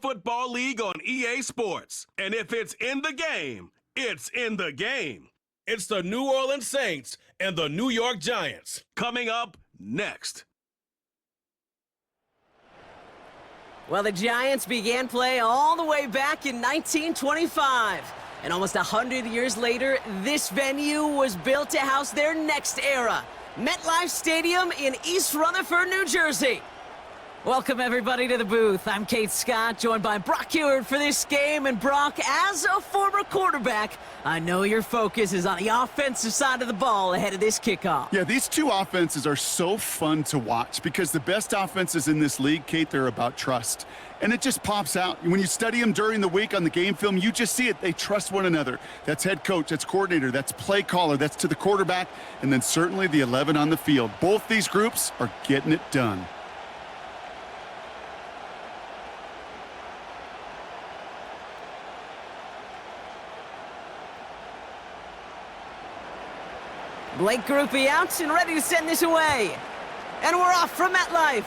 Football League on EA Sports. And if it's in the game, it's in the game. It's the New Orleans Saints and the New York Giants. Coming up next. Well, the Giants began play all the way back in 1925. And almost 100 years later, this venue was built to house their next era. MetLife Stadium in East Rutherford, New Jersey. Welcome, everybody, to the booth. I'm Kate Scott, joined by Brock Hewitt for this game. And Brock, as a former quarterback, I know your focus is on the offensive side of the ball ahead of this kickoff. Yeah, these two offenses are so fun to watch because the best offenses in this league, Kate, they're about trust. And it just pops out. When you study them during the week on the game film, you just see it. They trust one another. That's head coach, that's coordinator, that's play caller, that's to the quarterback, and then certainly the 11 on the field. Both these groups are getting it done. Blake Grupe out and ready to send this away. And we're off from MetLife.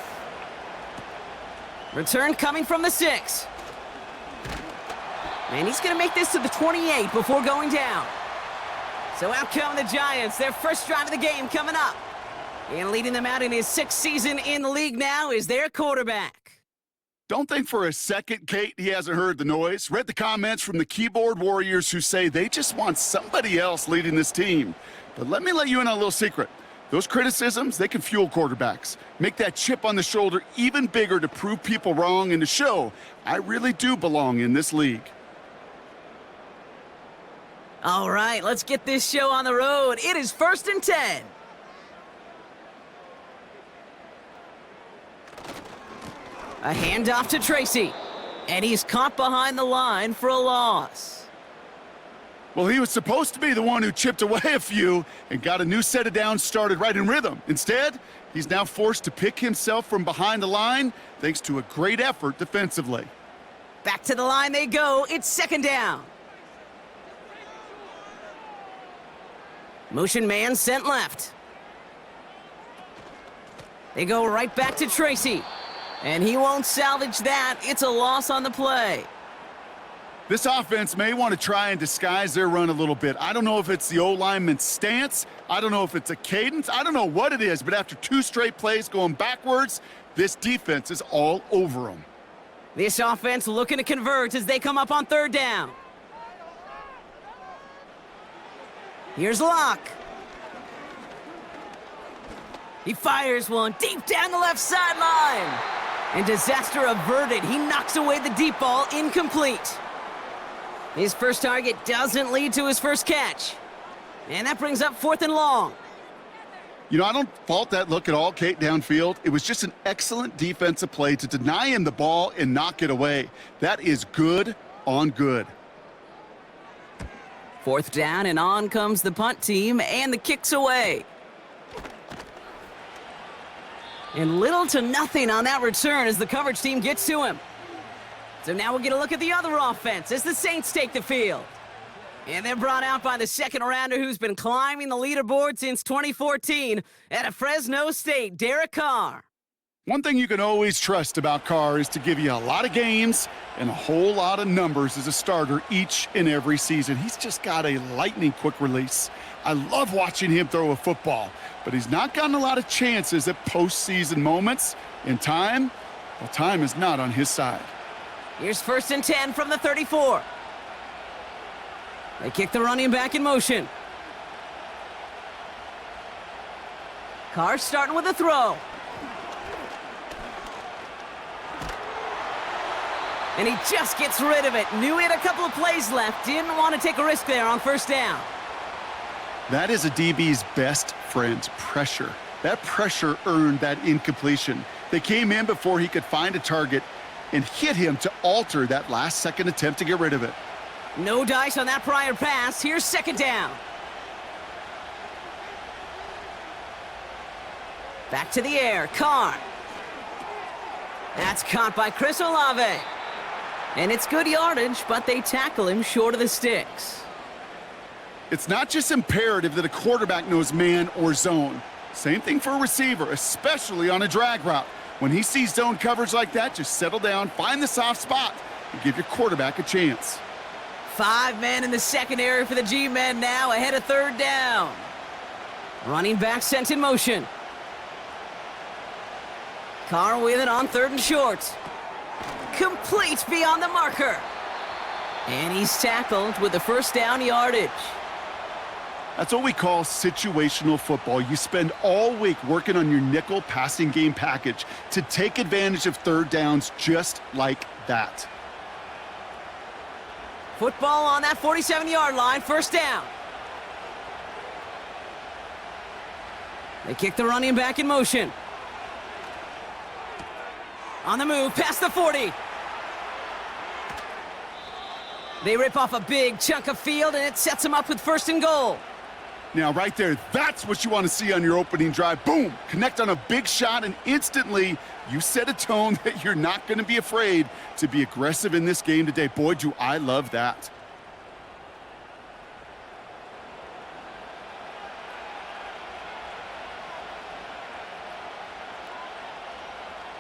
Return coming from the 6. And he's going to make this to the 28 before going down. So out come the Giants, their first drive of the game coming up. And leading them out in his 6th season in the league now is their quarterback. Don't think for a second, Kate, he hasn't heard the noise. Read the comments from the keyboard warriors who say they just want somebody else leading this team. But let me let you in on a little secret. Those criticisms, they can fuel quarterbacks. Make that chip on the shoulder even bigger to prove people wrong and to show I really do belong in this league. All right, let's get this show on the road. It is 1st and 10. A handoff to Tracy. And he's caught behind the line for a loss. Well, he was supposed to be the one who chipped away a few and got a new set of downs started right in rhythm. Instead, he's now forced to pick himself from behind the line thanks to a great effort defensively. Back to the line they go. It's 2nd down. Motion man sent left. They go right back to Tracy. And he won't salvage that. It's a loss on the play. This offense may want to try and disguise their run a little bit. I don't know if it's the O-lineman's stance. I don't know if it's a cadence. I don't know what it is, but after 2 straight plays going backwards, this defense is all over them. This offense looking to convert as they come up on 3rd down. Here's Locke. He fires one deep down the left sideline. And disaster averted. He knocks away the deep ball, incomplete. His first target doesn't lead to his first catch. And that brings up 4th and long. You know, I don't fault that look at all, Kate, downfield. It was just an excellent defensive play to deny him the ball and knock it away. That is good on good. 4th down, and on comes the punt team, and the kick's away. And little to nothing on that return as the coverage team gets to him. So now we'll get a look at the other offense as the Saints take the field. And they're brought out by the 2nd rounder who's been climbing the leaderboard since 2014 at Fresno State, Derek Carr. One thing you can always trust about Carr is to give you a lot of games and a whole lot of numbers as a starter each and every season. He's just got a lightning quick release. I love watching him throw a football, but he's not gotten a lot of chances at postseason moments. In time, well, time is not on his side. Here's 1st and 10 from the 34. They kick the running back in motion. Carr starting with a throw. And he just gets rid of it. Knew he had a couple of plays left. Didn't want to take a risk there on 1st down. That is a DB's best friend, pressure. That pressure earned that incompletion. They came in before he could find a target and hit him to alter that last-second attempt to get rid of it. No dice on that prior pass. Here's 2nd down. Back to the air. Carr. That's caught by Chris Olave. And it's good yardage, but they tackle him short of the sticks. It's not just imperative that a quarterback knows man or zone. Same thing for a receiver, especially on a drag route. When he sees zone coverage like that, just settle down, find the soft spot, and give your quarterback a chance. 5 men in the secondary for the G-men now, ahead of third down. Running back sent in motion. Carr with it on 3rd and short. Complete beyond the marker. And he's tackled with the first down yardage. That's what we call situational football. You spend all week working on your nickel passing game package to take advantage of third downs just like that. Football on that 47-yard line, first down. They kick the running back in motion. On the move, past the 40. They rip off a big chunk of field, and it sets them up with 1st and goal. Now, right there, that's what you want to see on your opening drive. Boom! Connect on a big shot, and instantly you set a tone that you're not going to be afraid to be aggressive in this game today. Boy, do I love that.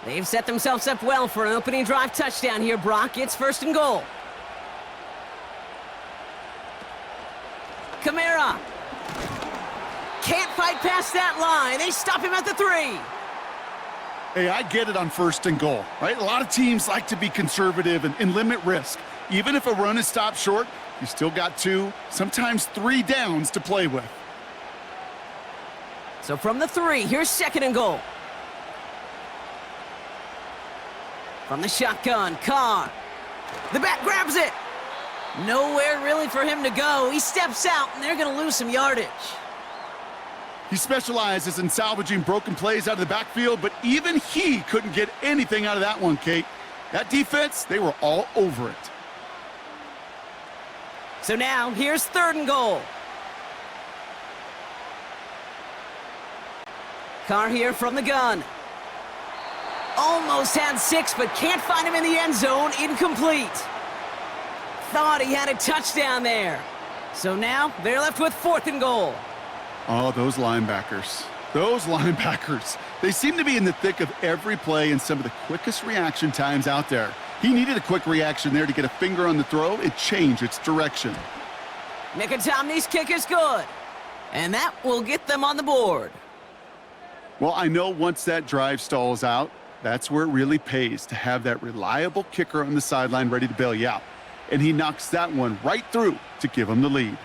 They've set themselves up well for an opening drive touchdown here, Brock. It's 1st and goal. Kamara. Can't fight past that line. They stop him at the 3. Hey, I get it on 1st and goal, right? A lot of teams like to be conservative and limit risk. Even if a run is stopped short, you still got 2, sometimes 3 downs to play with. So from the 3, here's 2nd and goal. From the shotgun, Carr. The back grabs it. Nowhere really for him to go. He steps out, and they're going to lose some yardage. He specializes in salvaging broken plays out of the backfield, but even he couldn't get anything out of that one, Kate. That defense, they were all over it. So now, here's 3rd and goal. Carr here from the gun. Almost had 6, but can't find him in the end zone. Incomplete. Thought he had a touchdown there. So now, they're left with 4th and goal. Oh, those linebackers. Those linebackers. They seem to be in the thick of every play and some of the quickest reaction times out there. He needed a quick reaction there to get a finger on the throw. It changed its direction. Mickey kick is good. And that will get them on the board. Well, I know once that drive stalls out, that's where it really pays to have that reliable kicker on the sideline ready to bail you out. And he knocks that one right through to give him the lead.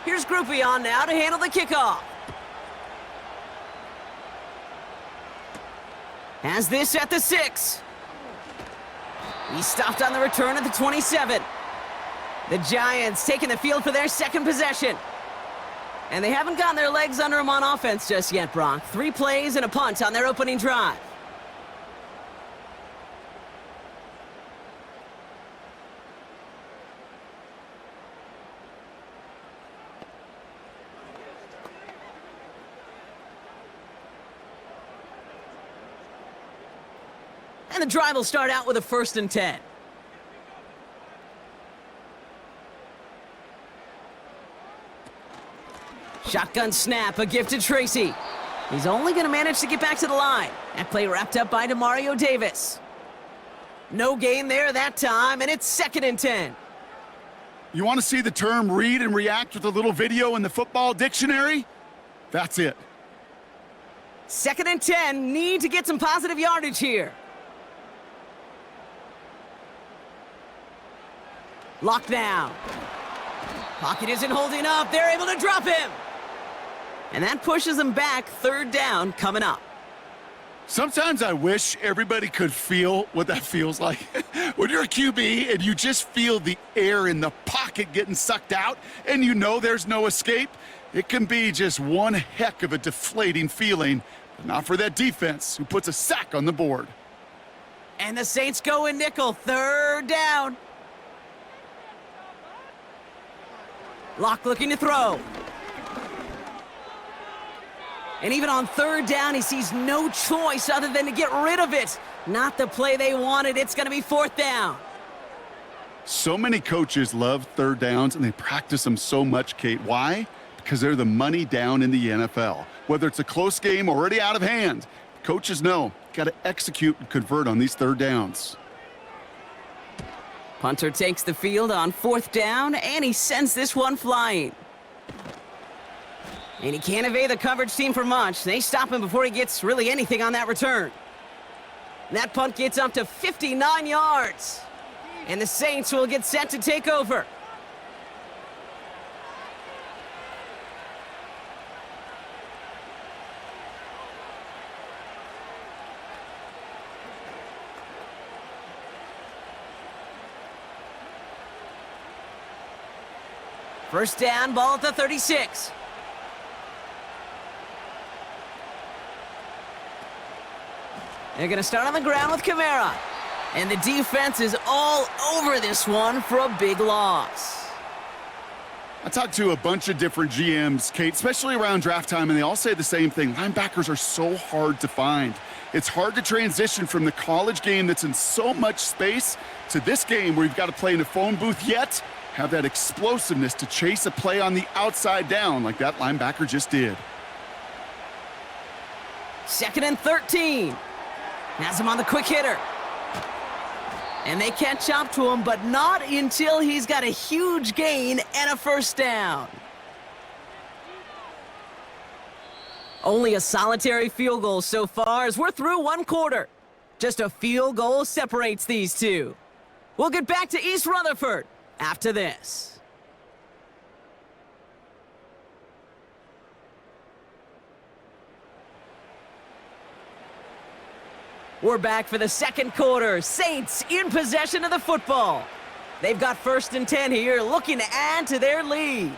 Here's Groupie on now to handle the kickoff. Has this at the 6. He stopped on the return at the 27. The Giants taking the field for their 2nd possession. And they haven't gotten their legs under them on offense just yet, Brock. 3 plays and a punt on their opening drive. And the drive will start out with a 1st and 10. Shotgun snap, a gift to Tracy. He's only going to manage to get back to the line. That play wrapped up by Demario Davis. No gain there that time, and it's 2nd and 10. You want to see the term read and react with a little video in the football dictionary? That's it. 2nd and 10, need to get some positive yardage here. Locked down. Pocket isn't holding up. They're able to drop him. And that pushes them back. 3rd down coming up. Sometimes I wish everybody could feel what that feels like. When you're a QB and you just feel the air in the pocket getting sucked out and you know there's no escape, it can be just one heck of a deflating feeling. But not for that defense who puts a sack on the board. And the Saints go in nickel. 3rd down. Locke looking to throw. And even on third down, he sees no choice other than to get rid of it. Not the play they wanted. It's going to be fourth down. So many coaches love third downs, and they practice them so much, Kate. Why? Because they're the money down in the NFL. Whether it's a close game already out of hand, coaches know, got to execute and convert on these third downs. Punter takes the field on fourth down, and he sends this one flying. And he can't evade the coverage team for much. They stop him before he gets really anything on that return. And that punt gets up to 59 yards. And the Saints will get set to take over. First down, ball at the 36. They're going to start on the ground with Kamara. And the defense is all over this one for a big loss. I talked to a bunch of different GMs, Kate, especially around draft time, and they all say the same thing. Linebackers are so hard to find. It's hard to transition from the college game that's in so much space to this game where you've got to play in a phone booth, yet have that explosiveness to chase a play on the outside down like that linebacker just did. 2nd and 13. Has him on the quick hitter. And they catch up to him, but not until he's got a huge gain and a first down. Only a solitary field goal so far as we're through one quarter. Just a field goal separates these two. We'll get back to East Rutherford after this. We're back for the second quarter. Saints in possession of the football. They've got 1st and 10 here, looking to add to their lead.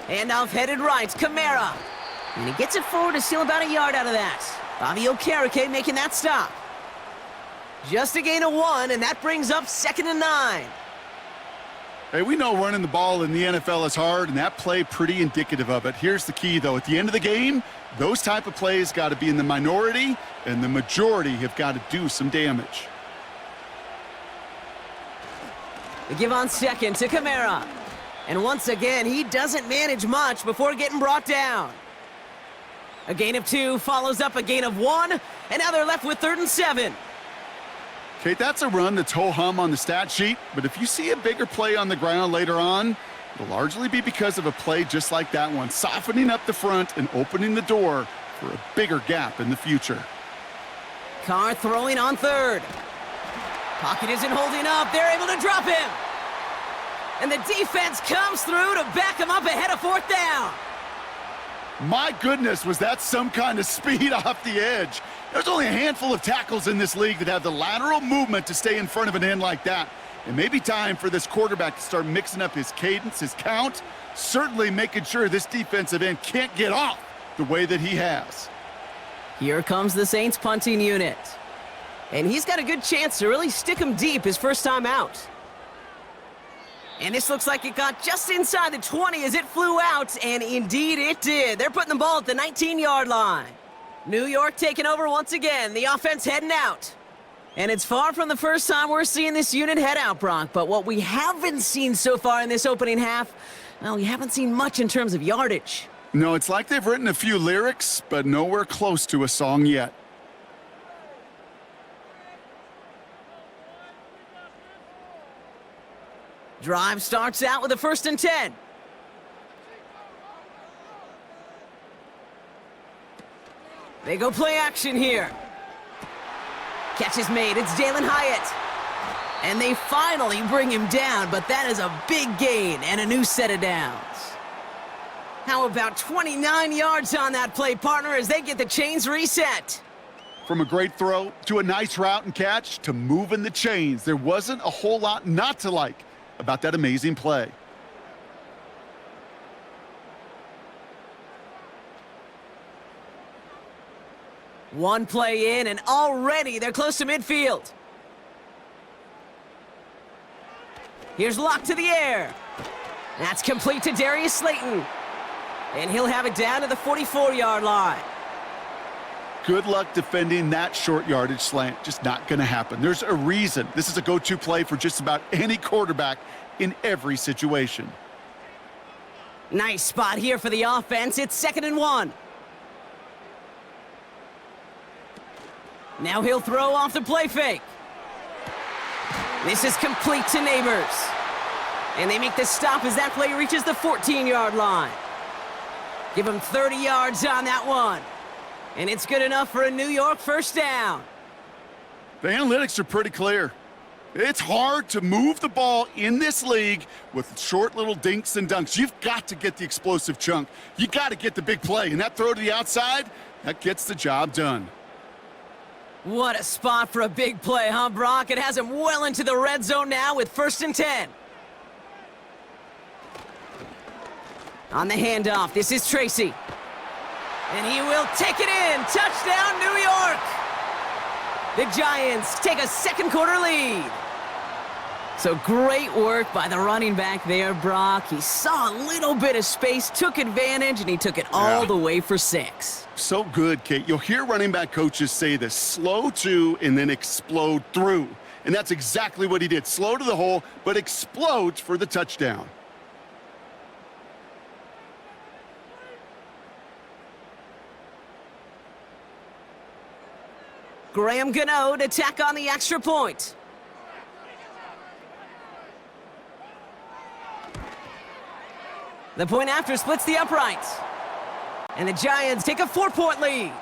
Handoff headed right, Kamara. And he gets it forward to steal about a yard out of that. Bobby Okereke making that stop. Just a gain of 1, and that brings up 2nd and 9. Hey, we know running the ball in the NFL is hard, and that play pretty indicative of it. Here's the key, though. At the end of the game, those type of plays got to be in the minority, and the majority have got to do some damage. They give on second to Kamara. And once again, he doesn't manage much before getting brought down. A gain of 2 follows up a gain of 1, and now they're left with 3rd and 7. Kate, that's a run that's ho-hum on the stat sheet, but if you see a bigger play on the ground later on, it'll largely be because of a play just like that one, softening up the front and opening the door for a bigger gap in the future. Carr throwing on 3rd. Pocket isn't holding up. They're able to drop him. And the defense comes through to back him up ahead of 4th down. My goodness, was that some kind of speed off the edge. There's only a handful of tackles in this league that have the lateral movement to stay in front of an end like that. It may be time for this quarterback to start mixing up his cadence, his count, certainly making sure this defensive end can't get off the way that he has. Here comes the Saints punting unit. And he's got a good chance to really stick him deep his first time out. And this looks like it got just inside the 20 as it flew out, and indeed it did. They're putting the ball at the 19-yard line. New York taking over once again. The offense heading out. And it's far from the first time we're seeing this unit head out, Brock. But what we haven't seen so far in this opening half, well, we haven't seen much in terms of yardage. No, it's like they've written a few lyrics, but nowhere close to a song yet. Drive starts out with a 1st and 10. They go play action here. Catch is made. It's Dalen Hyatt. And they finally bring him down, but that is a big gain and a new set of downs. How about 29 yards on that play, partner, as they get the chains reset? From a great throw to a nice route and catch to moving the chains, there wasn't a whole lot not to like about that amazing play. One play in, and already they're close to midfield. Here's Locke to the air. That's complete to Darius Slayton. And he'll have it down to the 44-yard line. Good luck defending that short yardage slant. Just not going to happen. There's a reason this is a go-to play for just about any quarterback in every situation. Nice spot here for the offense. It's 2nd and 1. Now he'll throw off the play fake. This is complete to Neighbors. And they make the stop as that play reaches the 14-yard line. Give him 30 yards on that one. And it's good enough for a New York first down. The analytics are pretty clear. It's hard to move the ball in this league with short little dinks and dunks. You've got to get the explosive chunk. You got to get the big play. And that throw to the outside, that gets the job done. What a spot for a big play, huh, Brock? It has him well into the red zone now with 1st and 10. On the handoff, this is Tracy. And he will take it in. Touchdown, New York! The Giants take a second quarter lead. So great work by the running back there, Brock. He saw a little bit of space, took advantage, and he took it all the way for 6. So good, Kate. You'll hear running back coaches say this: slow to and then explode through. And that's exactly what he did. Slow to the hole, but explodes for the touchdown. Graham Gano to tack on the extra point. The point after splits the uprights. And the Giants take a 4-point lead.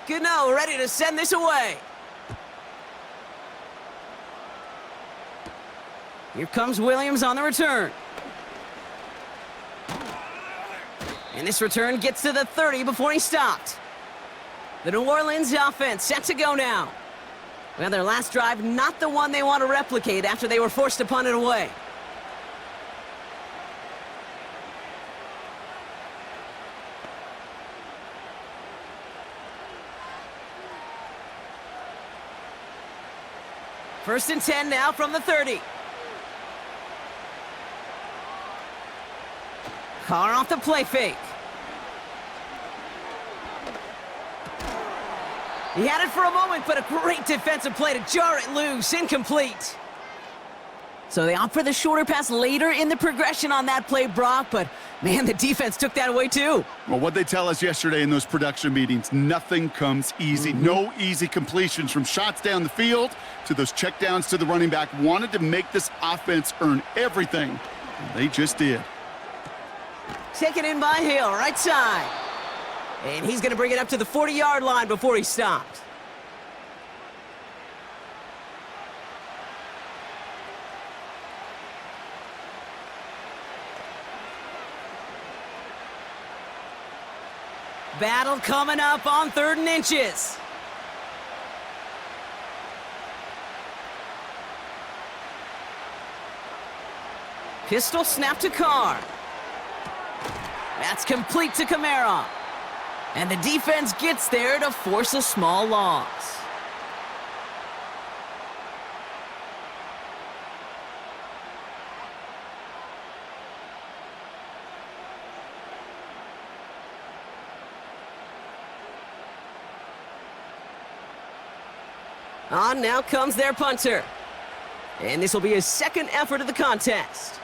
Gano ready to send this away. Here comes Williams on the return. And this return gets to the 30 before he stopped. The New Orleans offense set to go now. Well, their last drive, not the one they want to replicate after they were forced to punt it away. First and 10 now from the 30. Carr off the play fake. He had it for a moment, but a great defensive play to jar it loose. Incomplete. So they opt for the shorter pass later in the progression on that play, Brock, but man, the defense took that away too. Well, what they tell us yesterday in those production meetings, nothing comes easy. No easy completions, from shots down the field to those checkdowns to the running back. Wanted to make this offense earn everything, and they just did. Taken in by Hill, right side. And he's going to bring it up to the 40-yard line before he stopped. Battle coming up on 3rd and inches. Pistol snap to Carr. That's complete to Kamara. And the defense gets there to force a small loss. On now comes their punter. And this will be his second effort of the contest.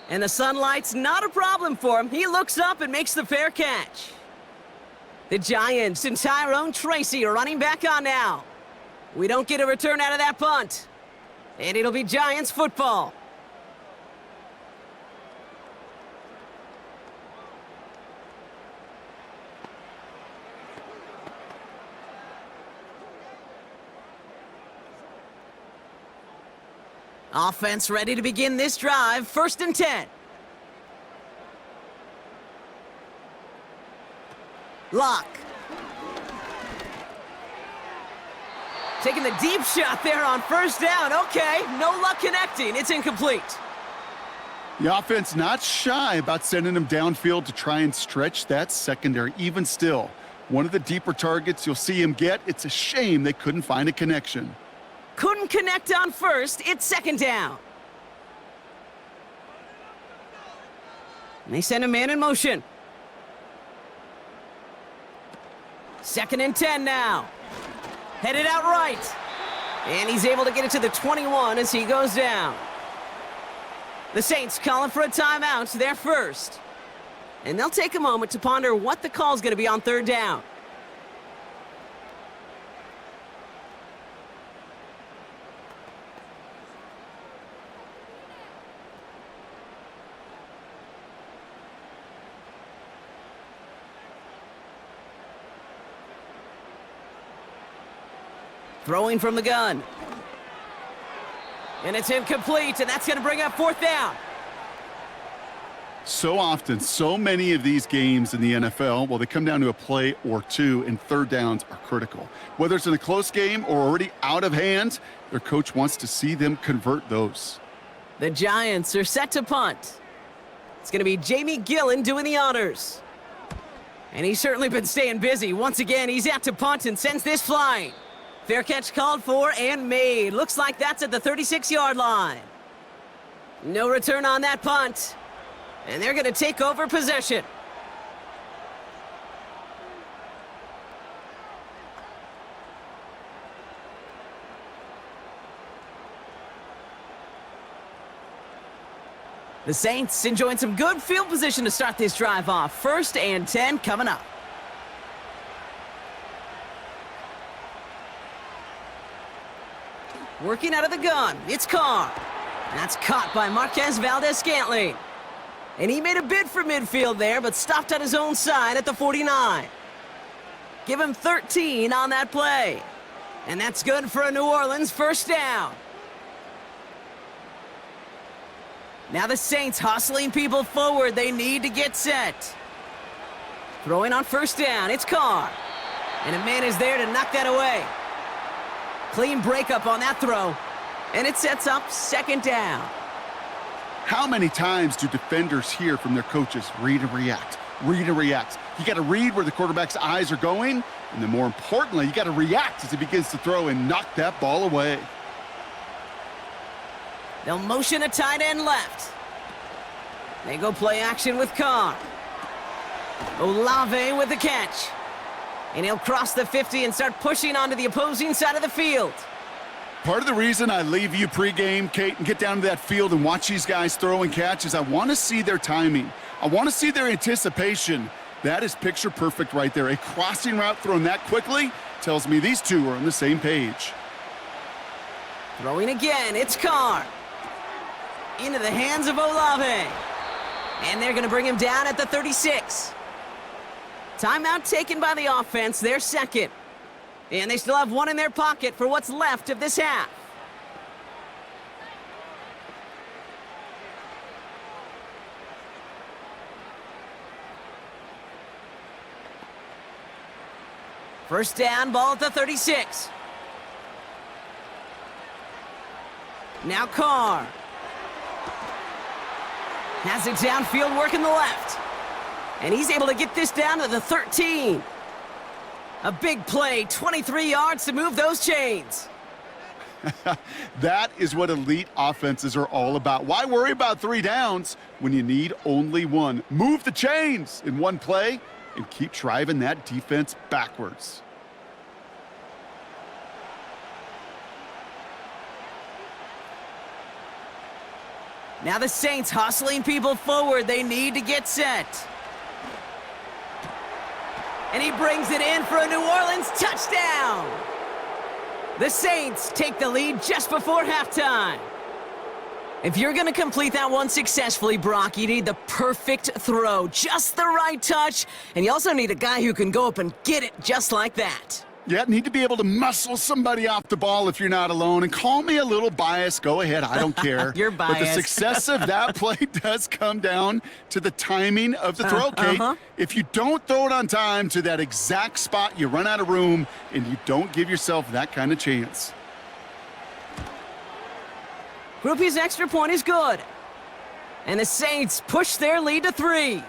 And the sunlight's not a problem for him. He looks up and makes the fair catch. The Giants and Tyrone Tracy are running back on now. We don't get a return out of that punt. And it'll be Giants football. Offense ready to begin this drive. 1st and 10. Lock. Taking the deep shot there on 1st down. Okay, no luck connecting. It's incomplete. The offense not shy about sending him downfield to try and stretch that secondary. Even still, one of the deeper targets you'll see him get. It's a shame they couldn't find a connection. Couldn't connect on 1st. It's 2nd down. And they send a man in motion. 2nd and 10 now. Headed out right. And he's able to get it to the 21 as he goes down. The Saints calling for a timeout. They're first. And they'll take a moment to ponder what the call's going to be on 3rd down. Throwing from the gun. And it's incomplete, and that's going to bring up 4th down. So often, so many of these games in the NFL, well, they come down to a play or two, and 3rd downs are critical. Whether it's in a close game or already out of hand, their coach wants to see them convert those. The Giants are set to punt. It's going to be Jamie Gillen doing the honors. And he's certainly been staying busy. Once again, he's out to punt and sends this flying. Fair catch called for and made. Looks like that's at the 36-yard line. No return on that punt. And they're going to take over possession. The Saints enjoying some good field position to start this drive off. 1st and 10 coming up. Working out of the gun, it's Carr. That's caught by Marquez Valdez-Scantling. And he made a bid for midfield there, but stopped on his own side at the 49. Give him 13 on that play. And that's good for a New Orleans 1st down. Now the Saints hustling people forward. They need to get set. Throwing on 1st down, it's Carr. And a man is there to knock that away. Clean breakup on that throw. And it sets up 2nd down. How many times do defenders hear from their coaches, read and react, read and react? You got to read where the quarterback's eyes are going, and then more importantly, you got to react as he begins to throw and knock that ball away. They'll motion a tight end left. They go play action with Carr. Olave with the catch. And he'll cross the 50 and start pushing onto the opposing side of the field. Part of the reason I leave you pregame, Kate, and get down to that field and watch these guys throw and catch is I want to see their timing. I want to see their anticipation. That is picture perfect right there. A crossing route thrown that quickly tells me these two are on the same page. Throwing again, it's Carr. Into the hands of Olave. And they're going to bring him down at the 36. Timeout taken by the offense, their 2nd. And they still have one in their pocket for what's left of this half. First down, ball at the 36. Now Carr. Has it downfield, working the left. And he's able to get this down to the 13. A big play, 23 yards to move those chains. That is what elite offenses are all about. Why worry about 3 downs when you need only 1? Move the chains in one play and keep driving that defense backwards. Now the Saints hustling people forward. They need to get set. And he brings it in for a New Orleans touchdown. The Saints take the lead just before halftime. If you're going to complete that one successfully, Brock, you need the perfect throw, just the right touch, and you also need a guy who can go up and get it just like that. Yeah, need to be able to muscle somebody off the ball if you're not alone. And call me a little biased. Go ahead. I don't care. You're biased. But the success of that play does come down to the timing of the throw, Kate. If you don't throw it on time to that exact spot, you run out of room, and you don't give yourself that kind of chance. Groupie's extra point is good. And the Saints push their lead to 3.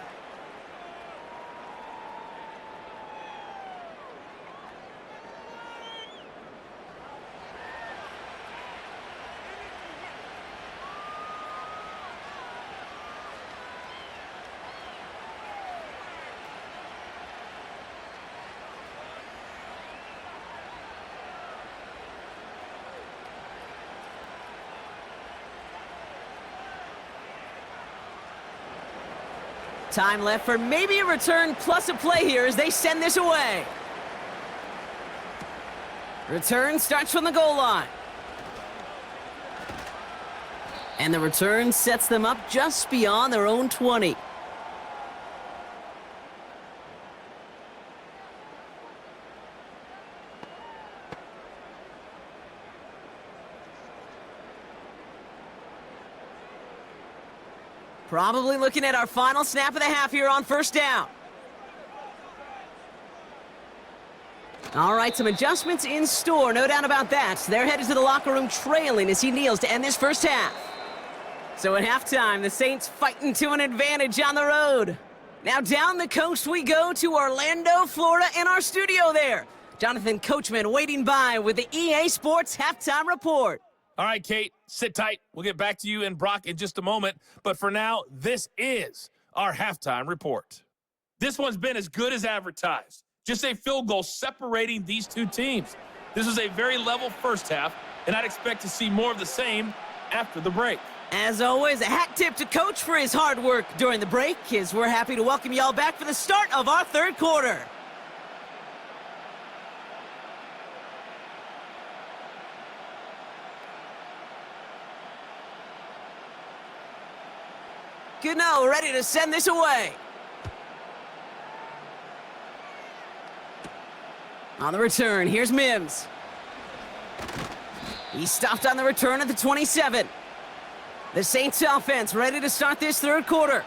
Time left for maybe a return plus a play here as they send this away. Return starts from the goal line. And the return sets them up just beyond their own 20. Probably looking at our final snap of the half here on first down. All right, some adjustments in store, no doubt about that. They're headed to the locker room trailing as he kneels to end this first half. So at halftime, the Saints fighting to an advantage on the road. Now down the coast we go to Orlando, Florida, in our studio there. Jonathan Coachman waiting by with the EA Sports Halftime Report. All right, Kate, sit tight. We'll get back to you and Brock in just a moment. But for now, this is our halftime report. This one's been as good as advertised. Just a field goal separating these two teams. This was a very level first half, and I'd expect to see more of the same after the break. As always, a hat tip to Coach for his hard work during the break, as we're happy to welcome y'all back for the start of our third quarter. Gano ready to send this away. On the return, here's Mims. He stopped on the return at the 27. The Saints offense ready to start this third quarter.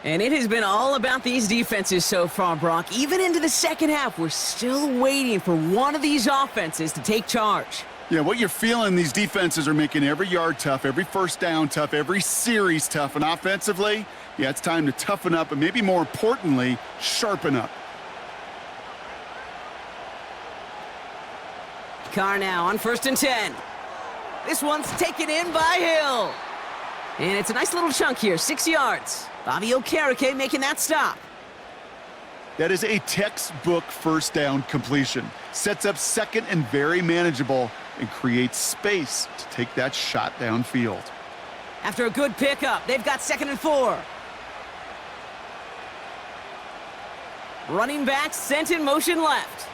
And it has been all about these defenses so far, Brock. Even into the second half, we're still waiting for one of these offenses to take charge. Yeah, what you're feeling, these defenses are making every yard tough, every first down tough, every series tough. And offensively, yeah, it's time to toughen up and maybe more importantly, sharpen up. Carr now on 1st and 10. This one's taken in by Hill. And it's a nice little chunk here, 6 yards. Bobby Okereke making that stop. That is a textbook first down completion. Sets up second and very manageable and creates space to take that shot downfield. After a good pickup, they've got 2nd and 4. Running back sent in motion left.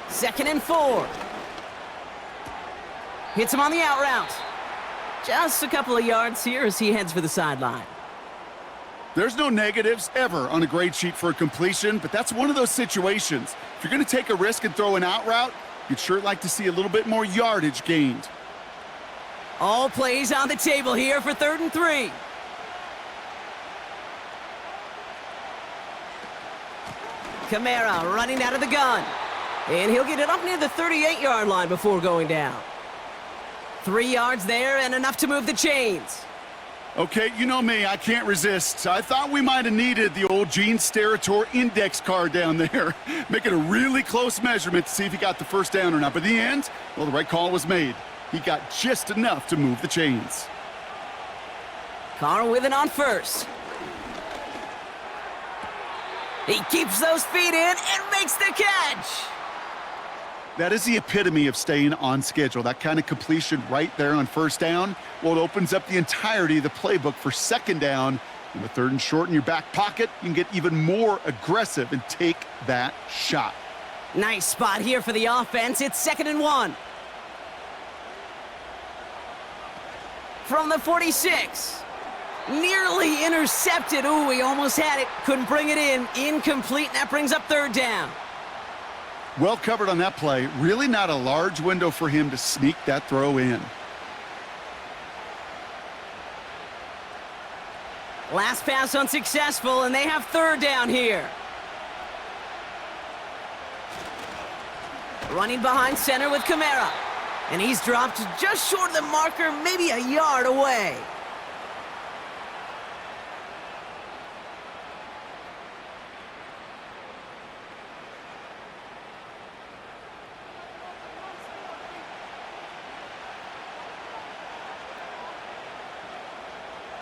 2nd and 4. Hits him on the out route. Just a couple of yards here as he heads for the sideline. There's no negatives ever on a grade sheet for a completion, but that's one of those situations. If you're going to take a risk and throw an out route, you'd sure like to see a little bit more yardage gained. All plays on the table here for 3rd and 3. Kamara running out of the gun. And he'll get it up near the 38-yard line before going down. 3 yards there and enough to move the chains. Okay, you know me, I can't resist. I thought we might have needed the old Gene Steratore index card down there. Making a really close measurement to see if he got the first down or not. But in the end, well, the right call was made. He got just enough to move the chains. Carr with it on 1st. He keeps those feet in and makes the catch. That is the epitome of staying on schedule. That kind of completion right there on 1st down. Well, it opens up the entirety of the playbook for 2nd down. And with 3rd and short in your back pocket, you can get even more aggressive and take that shot. Nice spot here for the offense. It's 2nd and 1. From the 46. Nearly intercepted. Ooh, he almost had it. Couldn't bring it in. Incomplete, and that brings up 3rd down. Well covered on that play. Really not a large window for him to sneak that throw in. Last pass unsuccessful, and they have third down here. Running behind center with Kamara. And he's dropped just short of the marker, maybe a yard away.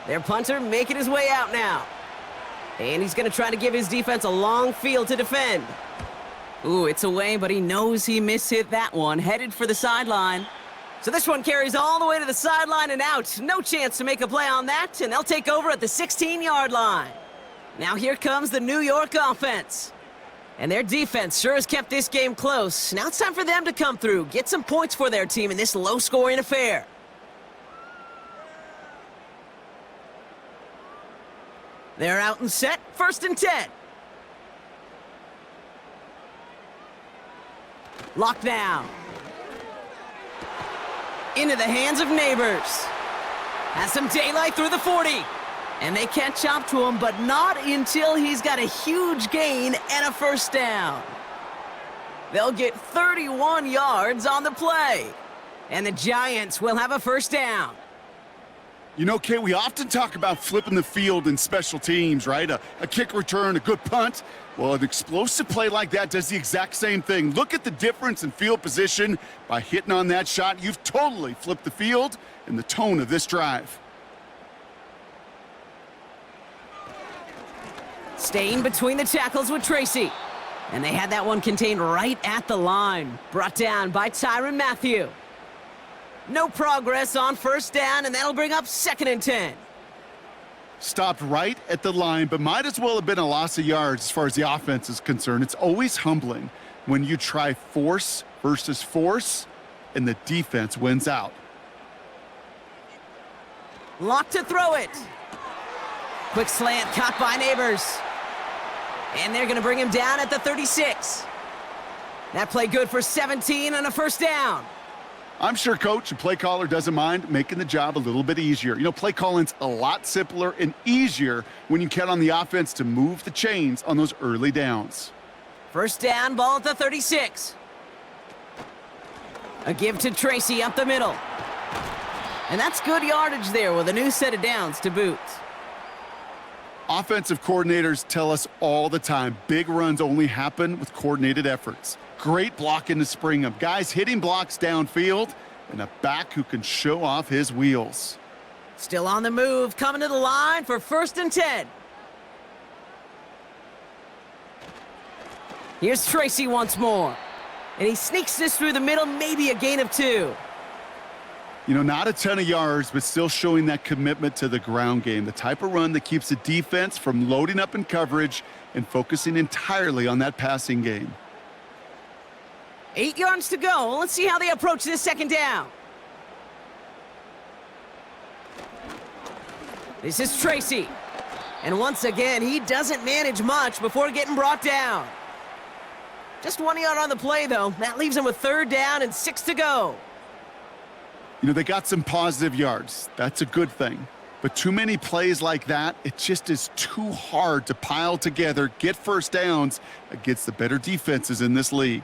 Their punter making his way out now. And he's going to try to give his defense a long field to defend. Ooh, it's away, but he knows he mishit that one. Headed for the sideline. So this one carries all the way to the sideline and out. No chance to make a play on that, and they'll take over at the 16-yard line. Now here comes the New York offense. And their defense sure has kept this game close. Now it's time for them to come through, get some points for their team in this low-scoring affair. They're out and set, 1st and 10. Locked down. Into the hands of Neighbors. Has some daylight through the 40. And they catch up to him, but not until he's got a huge gain and a first down. They'll get 31 yards on the play. And the Giants will have a first down. You know, Kate, we often talk about flipping the field in special teams, right? A kick return, a good punt. Well, an explosive play like that does the exact same thing. Look at the difference in field position. By hitting on that shot, you've totally flipped the field and the tone of this drive. Staying between the tackles with Tracy. And they had that one contained right at the line. Brought down by Tyrann Mathieu. No progress on first down, and that'll bring up 2nd and 10. Stopped right at the line, but might as well have been a loss of yards as far as the offense is concerned. It's always humbling when you try force versus force, and the defense wins out. Locked to throw it. Quick slant caught by Neighbors. And they're going to bring him down at the 36. That play good for 17 and a first down. I'm sure coach and play caller doesn't mind making the job a little bit easier. You know, play calling's a lot simpler and easier when you count on the offense to move the chains on those early downs. First down, ball at the 36. A give to Tracy up the middle. And that's good yardage there with a new set of downs to boot. Offensive coordinators tell us all the time, big runs only happen with coordinated efforts. Great blocking to spring them. Guys hitting blocks downfield, and a back who can show off his wheels. Still on the move, coming to the line for 1st and 10. Here's Tracy once more. And he sneaks this through the middle, maybe a gain of 2. You know, not a ton of yards, but still showing that commitment to the ground game. The type of run that keeps the defense from loading up in coverage and focusing entirely on that passing game. 8 yards to go. Let's see how they approach this 2nd down. This is Tracy. And once again, he doesn't manage much before getting brought down. Just 1 yard on the play, though. That leaves him with 3rd down and 6 to go. You know, they got some positive yards. That's a good thing. But too many plays like that, it just is too hard to pile together, get first downs against the better defenses in this league.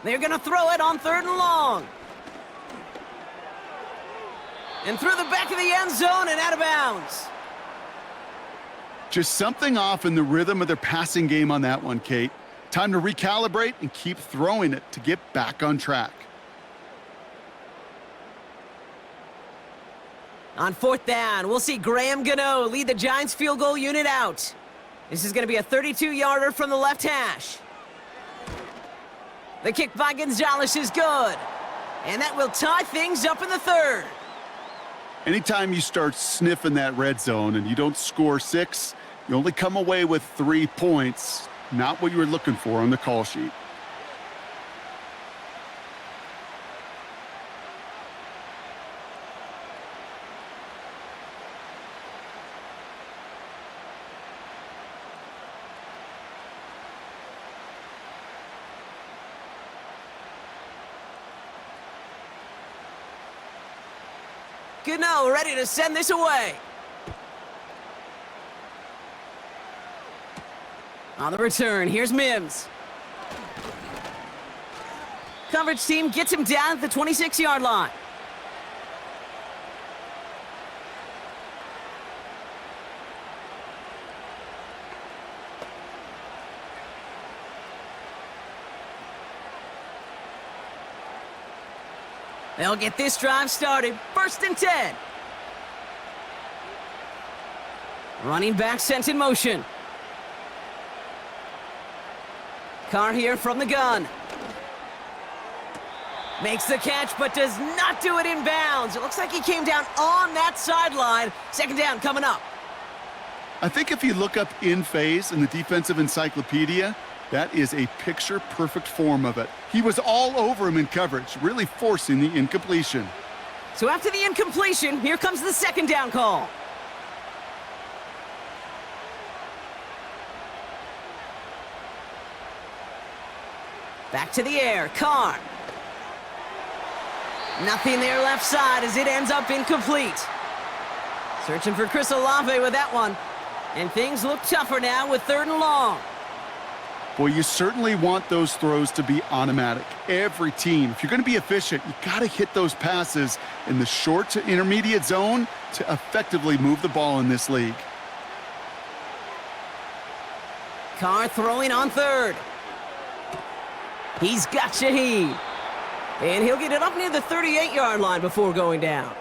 They're going to throw it on 3rd and long. And through the back of the end zone and out of bounds. Just something off in the rhythm of their passing game on that one, Kate. Time to recalibrate and keep throwing it to get back on track. On 4th down, we'll see Graham Gano lead the Giants field goal unit out. This is going to be a 32-yarder from the left hash. The kick by Gonzalez is good. And that will tie things up in the 3rd. Anytime you start sniffing that red zone and you don't score 6, you only come away with 3 points. Not what you were looking for on the call sheet. Gano ready to send this away. On the return, here's Mims. Coverage team gets him down at the 26-yard line. They'll get this drive started. 1st and 10. Running back sent in motion. Carr here from the gun. Makes the catch, but does not do it in bounds. It looks like he came down on that sideline. 2nd down coming up. I think if you look up in phase in the defensive encyclopedia, that is a picture-perfect form of it. He was all over him in coverage, really forcing the incompletion. So after the incompletion, here comes the 2nd down call. Back to the air, Carr. Nothing there left side as it ends up incomplete. Searching for Chris Olave with that one. And things look tougher now with 3rd and long. Boy, you certainly want those throws to be automatic. Every team, if you're going to be efficient, you got to hit those passes in the short to intermediate zone to effectively move the ball in this league. Carr throwing on 3rd. He's got Shaheed. And he'll get it up near the 38-yard line before going down.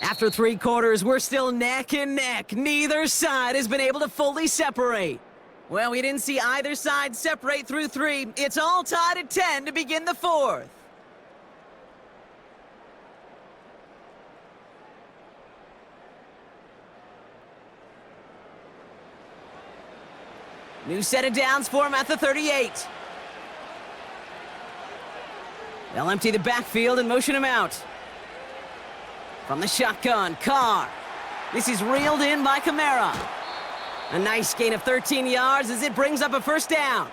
After 3 quarters, we're still neck and neck. Neither side has been able to fully separate. Well, we didn't see either side separate through 3. It's all tied at 10 to begin the 4th. New set of downs for him at the 38. They'll empty the backfield and motion him out. From the shotgun, Carr. This is reeled in by Kamara. A nice gain of 13 yards as it brings up a 1st down.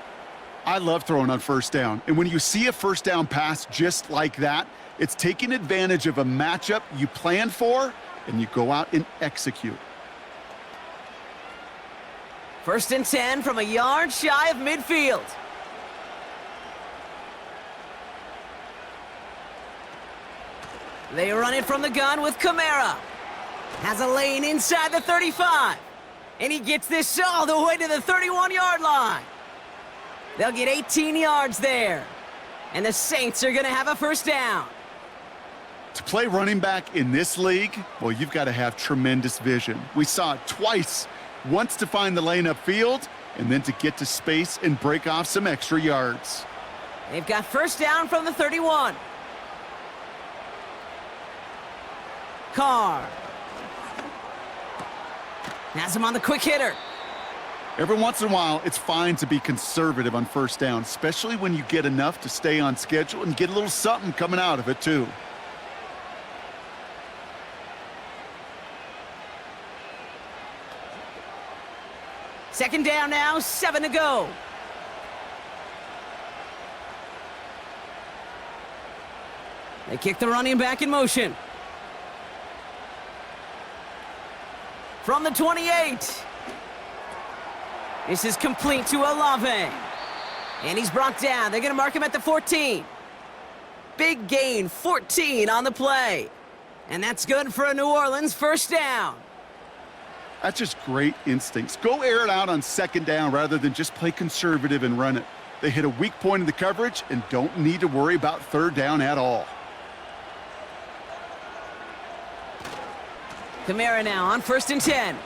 I love throwing on 1st down. And when you see a 1st down pass just like that, it's taking advantage of a matchup you planned for, and you go out and execute. 1st and 10 from a yard shy of midfield. They run it from the gun with Kamara. Has a lane inside the 35. And he gets this all the way to the 31-yard line. They'll get 18 yards there. And the Saints are going to have a 1st down. To play running back in this league, well, you've got to have tremendous vision. We saw it twice. Once to find the lane upfield, and then to get to space and break off some extra yards. They've got 1st down from the 31. Carr. Has him on the quick hitter. Every once in a while, it's fine to be conservative on 1st down, especially when you get enough to stay on schedule and get a little something coming out of it, too. Second down now, 7 to go. They kick the running back in motion. From the 28. This is complete to Olave. And he's brought down. They're going to mark him at the 14. Big gain, 14 on the play. And that's good for a New Orleans 1st down. That's just great instincts. Go air it out on 2nd down rather than just play conservative and run it. They hit a weak point in the coverage and don't need to worry about 3rd down at all. Kamara now on 1st and 10.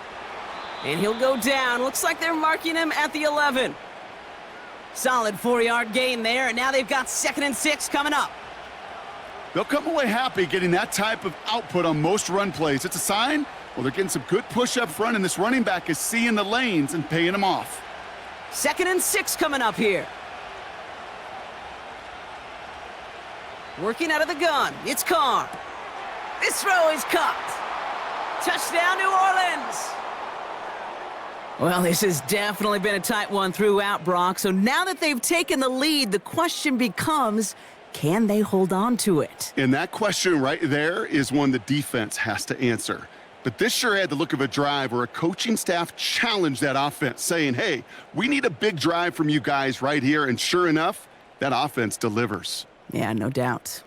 And he'll go down. Looks like they're marking him at the 11. Solid 4-yard gain there, and now they've got 2nd and 6 coming up. They'll come away happy getting that type of output on most run plays. It's a sign, well, they're getting some good push up front, and this running back is seeing the lanes and paying them off. 2nd and 6 coming up here. Working out of the gun, it's Carr. This throw is caught. Touchdown, New Orleans. Well, this has definitely been a tight one throughout, Brock. So now that they've taken the lead, the question becomes, Can they hold on to it? And that question right there is one the defense has to answer. But this sure had the look of a drive where a coaching staff challenged that offense, saying, hey, we need a big drive from you guys right here. And sure enough, that offense delivers. Yeah, no doubt.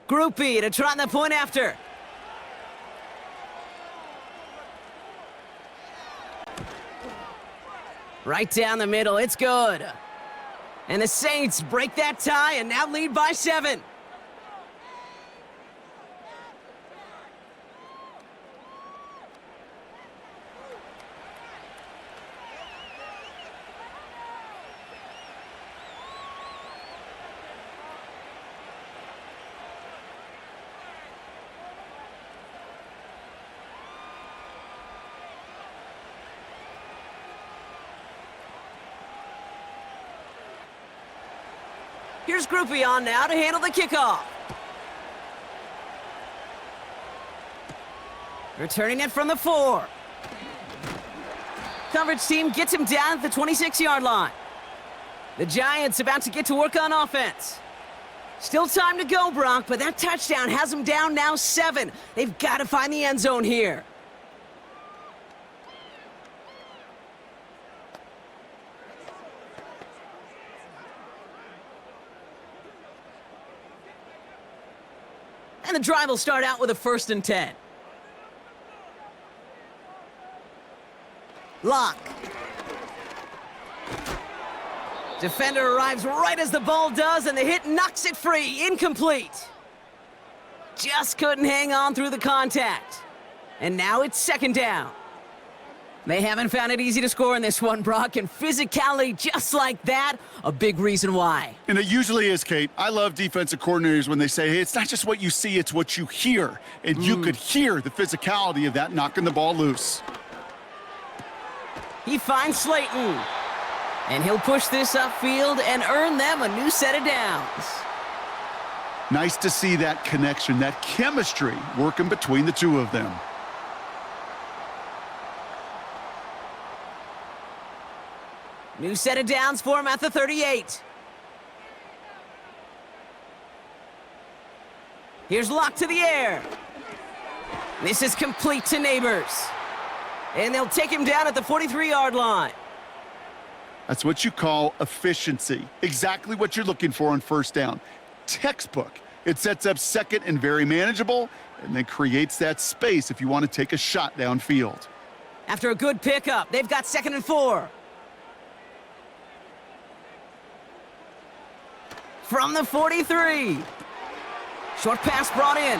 Groupie to try the point after. Right down the middle, it's good. And the Saints break that tie and now lead by 7. Here's Groupie on now to handle the kickoff. Returning it from the 4. Coverage team gets him down at the 26-yard line. The Giants about to get to work on offense. Still time to go, Brock, but that touchdown has them down now 7. They've got to find the end zone here. And the drive will start out with a 1st and 10. Lock. Defender arrives right as the ball does, and the hit knocks it free. Incomplete. Just couldn't hang on through the contact. And now it's 2nd down. They haven't found it easy to score in this one, Brock, and physicality just like that, a big reason why. And it usually is, Kate. I love defensive coordinators when they say, hey, it's not just what you see, it's what you hear. And you could hear the physicality of that knocking the ball loose. He finds Slayton. And he'll push this upfield and earn them a new set of downs. Nice to see that connection, that chemistry working between the two of them. New set of downs for him at the 38. Here's Lock to the air. This is complete to Neighbors. And they'll take him down at the 43-yard line. That's what you call efficiency. Exactly what you're looking for on 1st down. Textbook. It sets up 2nd and very manageable, and then creates that space if you want to take a shot downfield. After a good pickup, they've got 2nd and 4. From the 43. Short pass brought in.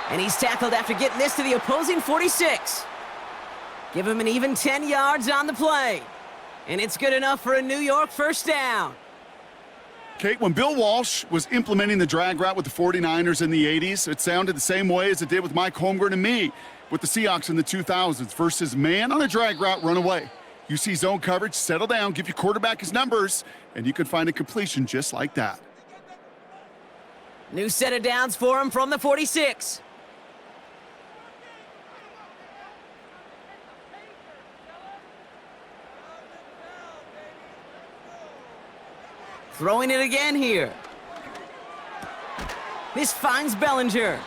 And he's tackled after getting this to the opposing 46. Give him an even 10 yards on the play. And it's good enough for a New York 1st down. Kate, when Bill Walsh was implementing the drag route with the 49ers in the 80s, it sounded the same way as it did with Mike Holmgren and me with the Seahawks in the 2000s versus man on a drag route, run away. You see zone coverage, settle down, give your quarterback his numbers, and you can find a completion just like that. New set of downs for him from the 46. Throwing it again here. This finds Bellinger.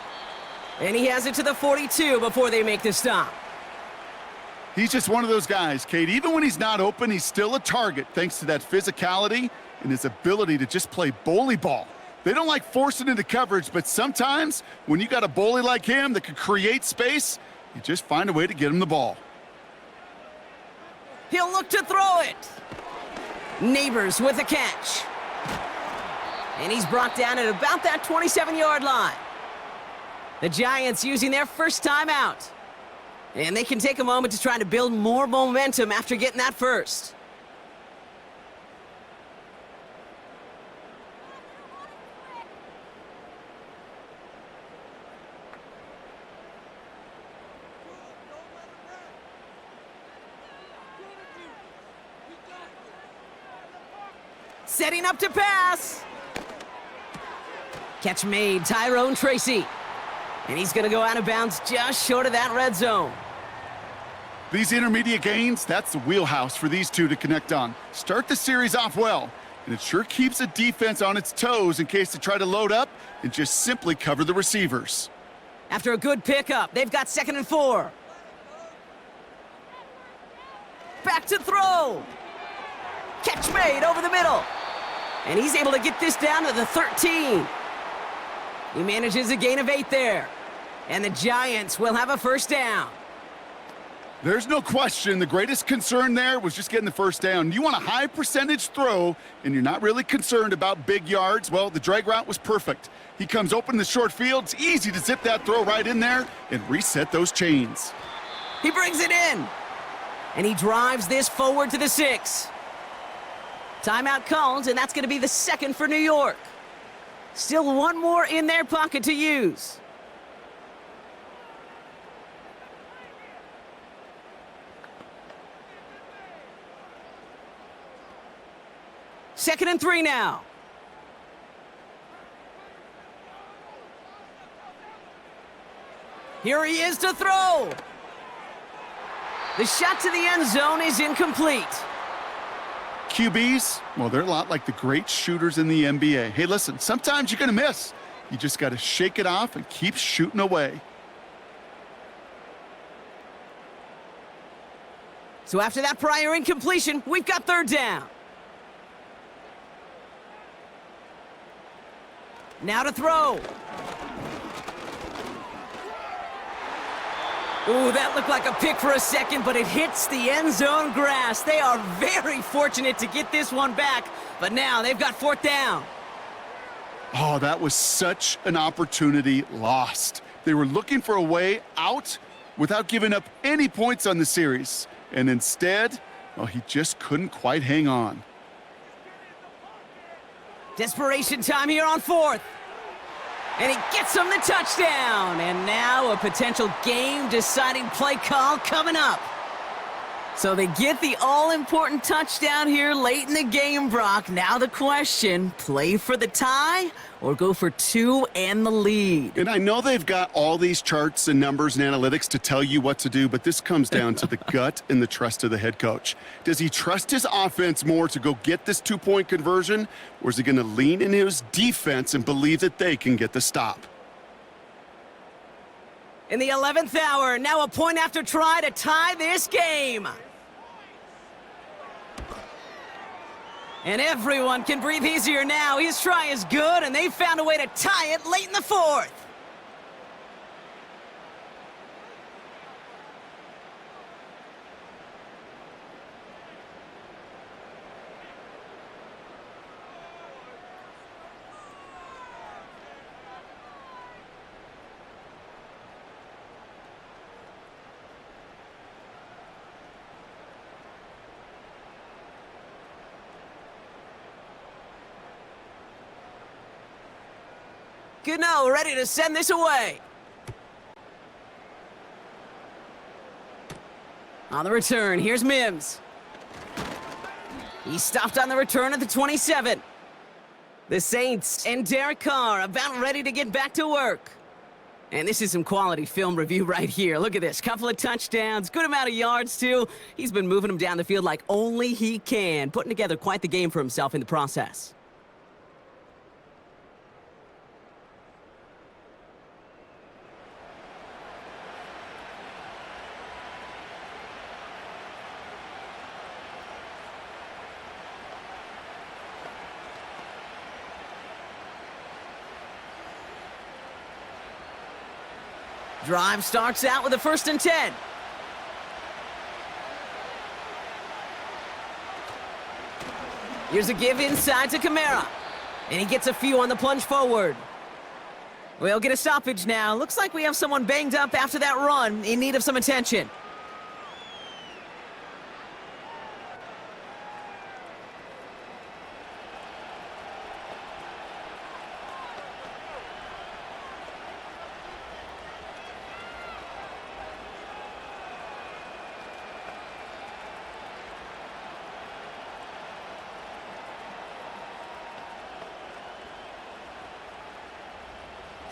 And he has it to the 42 before they make the stop. He's just one of those guys, Kate. Even when he's not open, he's still a target thanks to that physicality and his ability to just play bully ball. They don't like forcing into coverage, but sometimes when you got a bully like him that can create space, you just find a way to get him the ball. He'll look to throw it. Neighbors with a catch. And he's brought down at about that 27-yard line. The Giants using their 1st timeout. And they can take a moment to try to build more momentum after getting that 1st. Setting up to pass. Catch made, Tyrone Tracy. And he's going to go out of bounds just short of that red zone. These intermediate gains, that's the wheelhouse for these two to connect on. Start the series off well, and it sure keeps the defense on its toes in case they try to load up and just simply cover the receivers. After a good pickup, they've got 2nd and 4. Back to throw. Catch made over the middle. And he's able to get this down to the 13. He manages a gain of 8 there. And the Giants will have a first down. There's no question the greatest concern there was just getting the first down. You want a high percentage throw, and you're not really concerned about big yards. Well, the drag route was perfect. He comes open in the short field. It's easy to zip that throw right in there and reset those chains. He brings it in. And he drives this forward to the 6. Timeout called, and that's going to be the 2nd for New York. Still one more in their pocket to use. Second and 3 now. Here he is to throw. The shot to the end zone is incomplete. QBs, well, they're a lot like the great shooters in the NBA. Hey, listen, sometimes you're going to miss. You just got to shake it off and keep shooting away. So after that prior incompletion, we've got 3rd down. Now to throw. Ooh, that looked like a pick for a second, but it hits the end zone grass. They are very fortunate to get this one back, but now they've got 4th down. Oh, that was such an opportunity lost. They were looking for a way out without giving up any points on the series. And instead, well, he just couldn't quite hang on. Desperation time here on 4th. And he gets him the touchdown. And now a potential game-deciding play call coming up. So they get the all-important touchdown here late in the game, Brock. Now the question, play for the tie or go for 2 and the lead? And I know they've got all these charts and numbers and analytics to tell you what to do, but this comes down to the gut and the trust of the head coach. Does he trust his offense more to go get this 2-point conversion, or is he going to lean in his defense and believe that they can get the stop? In the 11th hour, now a point after try to tie this game. And everyone can breathe easier now. His try is good, and they found a way to tie it late in the 4th. Gano ready to send this away. On the return, here's Mims. He stopped on the return at the 27. The Saints and Derek Carr about ready to get back to work. And this is some quality film review right here. Look at this. Couple of touchdowns, good amount of yards, too. He's been moving them down the field like only he can, putting together quite the game for himself in the process. Drive starts out with a 1st and 10. Here's a give inside to Kamara. And he gets a few on the plunge forward. We'll get a stoppage now. Looks like we have someone banged up after that run, in need of some attention.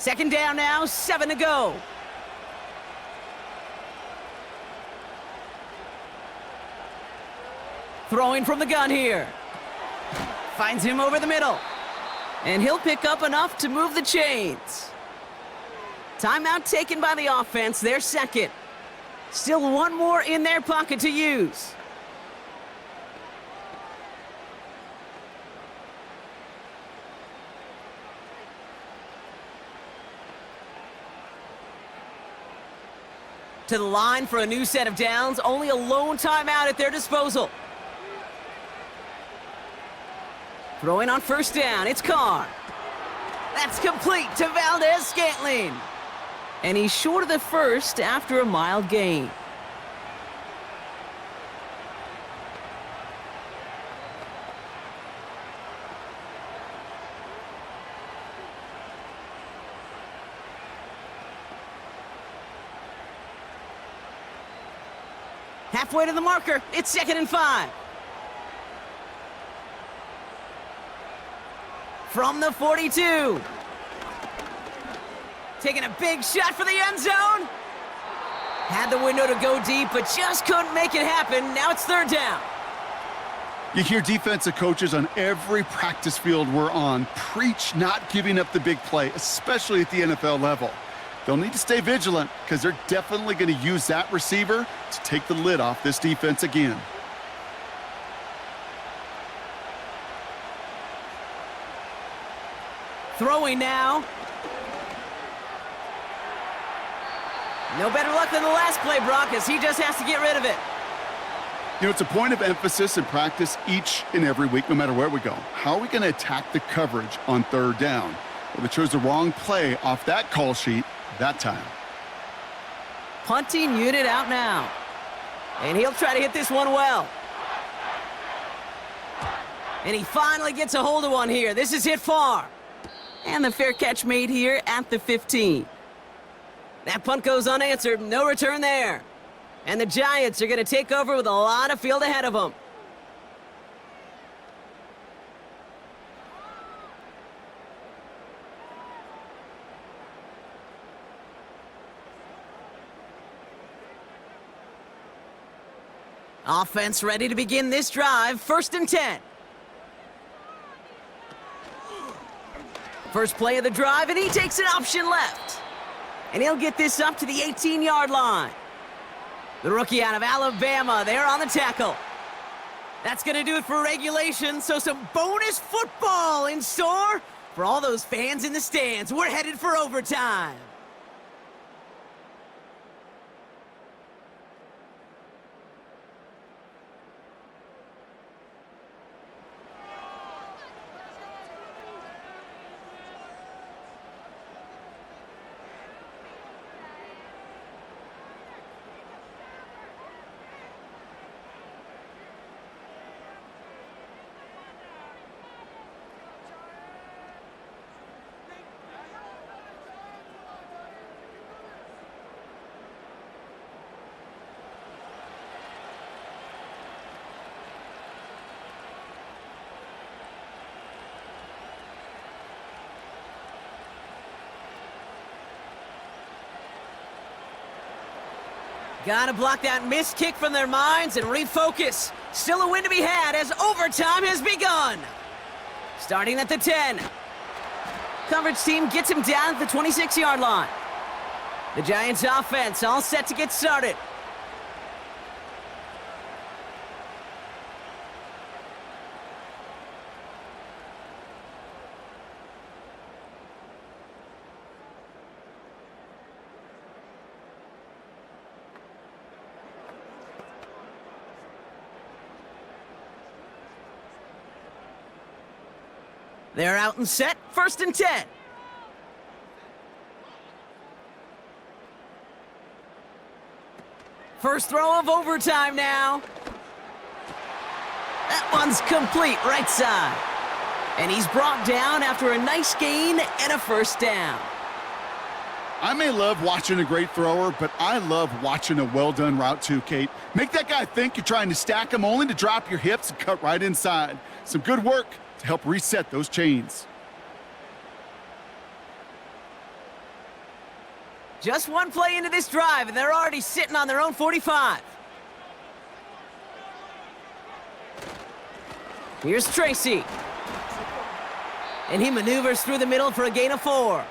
Second down now, 7 to go. Throwing from the gun here. Finds him over the middle. And he'll pick up enough to move the chains. Timeout taken by the offense, their second. Still one more in their pocket to use. To the line for a new set of downs, only a lone timeout at their disposal. Throwing on first down, it's Carr. That's complete to Valdez-Scantling. And he's short of the first after a mild gain. Halfway to the marker, it's 2nd and 5. From the 42. Taking a big shot for the end zone. Had the window to go deep, but just couldn't make it happen. Now it's 3rd down. You hear defensive coaches on every practice field we're on preach not giving up the big play, especially at the NFL level. They'll need to stay vigilant because they're definitely going to use that receiver to take the lid off this defense again. Throwing now. No better luck than the last play, Brock, as he just has to get rid of it. You know, it's a point of emphasis in practice each and every week, no matter where we go. How are we going to attack the coverage on 3rd down? Well, they chose the wrong play off that call sheet that time. Punting unit out now. And he'll try to hit this one well. And he finally gets a hold of one here. This is hit far. And the fair catch made here at the 15. That punt goes unanswered. No return there. And the Giants are going to take over with a lot of field ahead of them. Offense ready to begin this drive. 1st and 10. First play of the drive, and he takes an option left. And he'll get this up to the 18-yard line. The rookie out of Alabama, there on the tackle. That's going to do it for regulation, so some bonus football in store for all those fans in the stands. We're headed for overtime. Gotta block that missed kick from their minds and refocus. Still a win to be had as overtime has begun. Starting at the 10. Coverage team gets him down at the 26-yard line. The Giants offense all set to get started. They're out and set, 1st and 10. First throw of overtime now. That one's complete, right side. And he's brought down after a nice gain and a 1st down. I may love watching a great thrower, but I love watching a well-done route too, Kate. Make that guy think you're trying to stack him only to drop your hips and cut right inside. Some good work to help reset those chains. Just one play into this drive, and they're already sitting on their own 45. Here's Tracy. And he maneuvers through the middle for a gain of 4.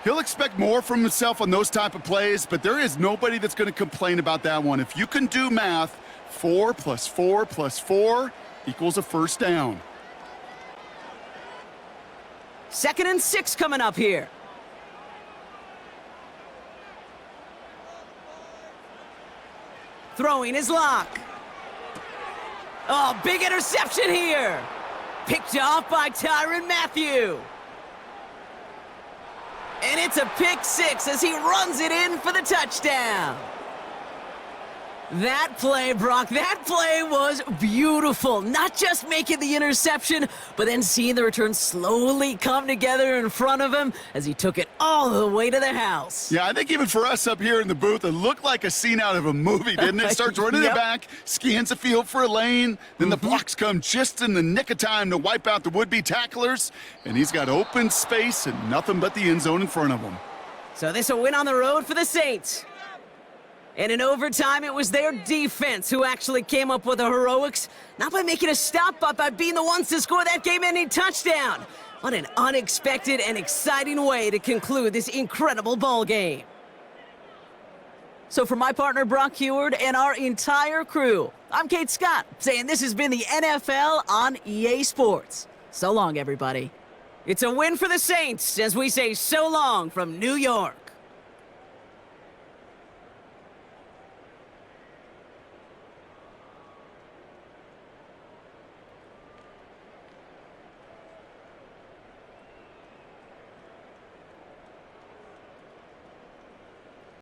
He'll expect more from himself on those type of plays, but there is nobody that's going to complain about that one. If you can do math, 4 + 4 + 4 equals a first down. 2nd and 6 coming up here. Throwing his lock. Oh, big interception here. Picked off by Tyrann Mathieu. And it's a pick 6 as he runs it in for the touchdown. That play, Brock, that play was beautiful. Not just making the interception, but then seeing the return slowly come together in front of him as he took it all the way to the house. Yeah, I think even for us up here in the booth, it looked like a scene out of a movie, didn't it? Starts running it back, scans the field for a lane, then the blocks come just in the nick of time to wipe out the would-be tacklers, and he's got open space and nothing but the end zone in front of him. So this a win on the road for the Saints. And in overtime, it was their defense who actually came up with the heroics, not by making a stop, but by being the ones to score that game-ending touchdown. What an unexpected and exciting way to conclude this incredible ball game. So for my partner, Brock Heward, and our entire crew, I'm Kate Scott, saying this has been the NFL on EA Sports. So long, everybody. It's a win for the Saints as we say so long from New York.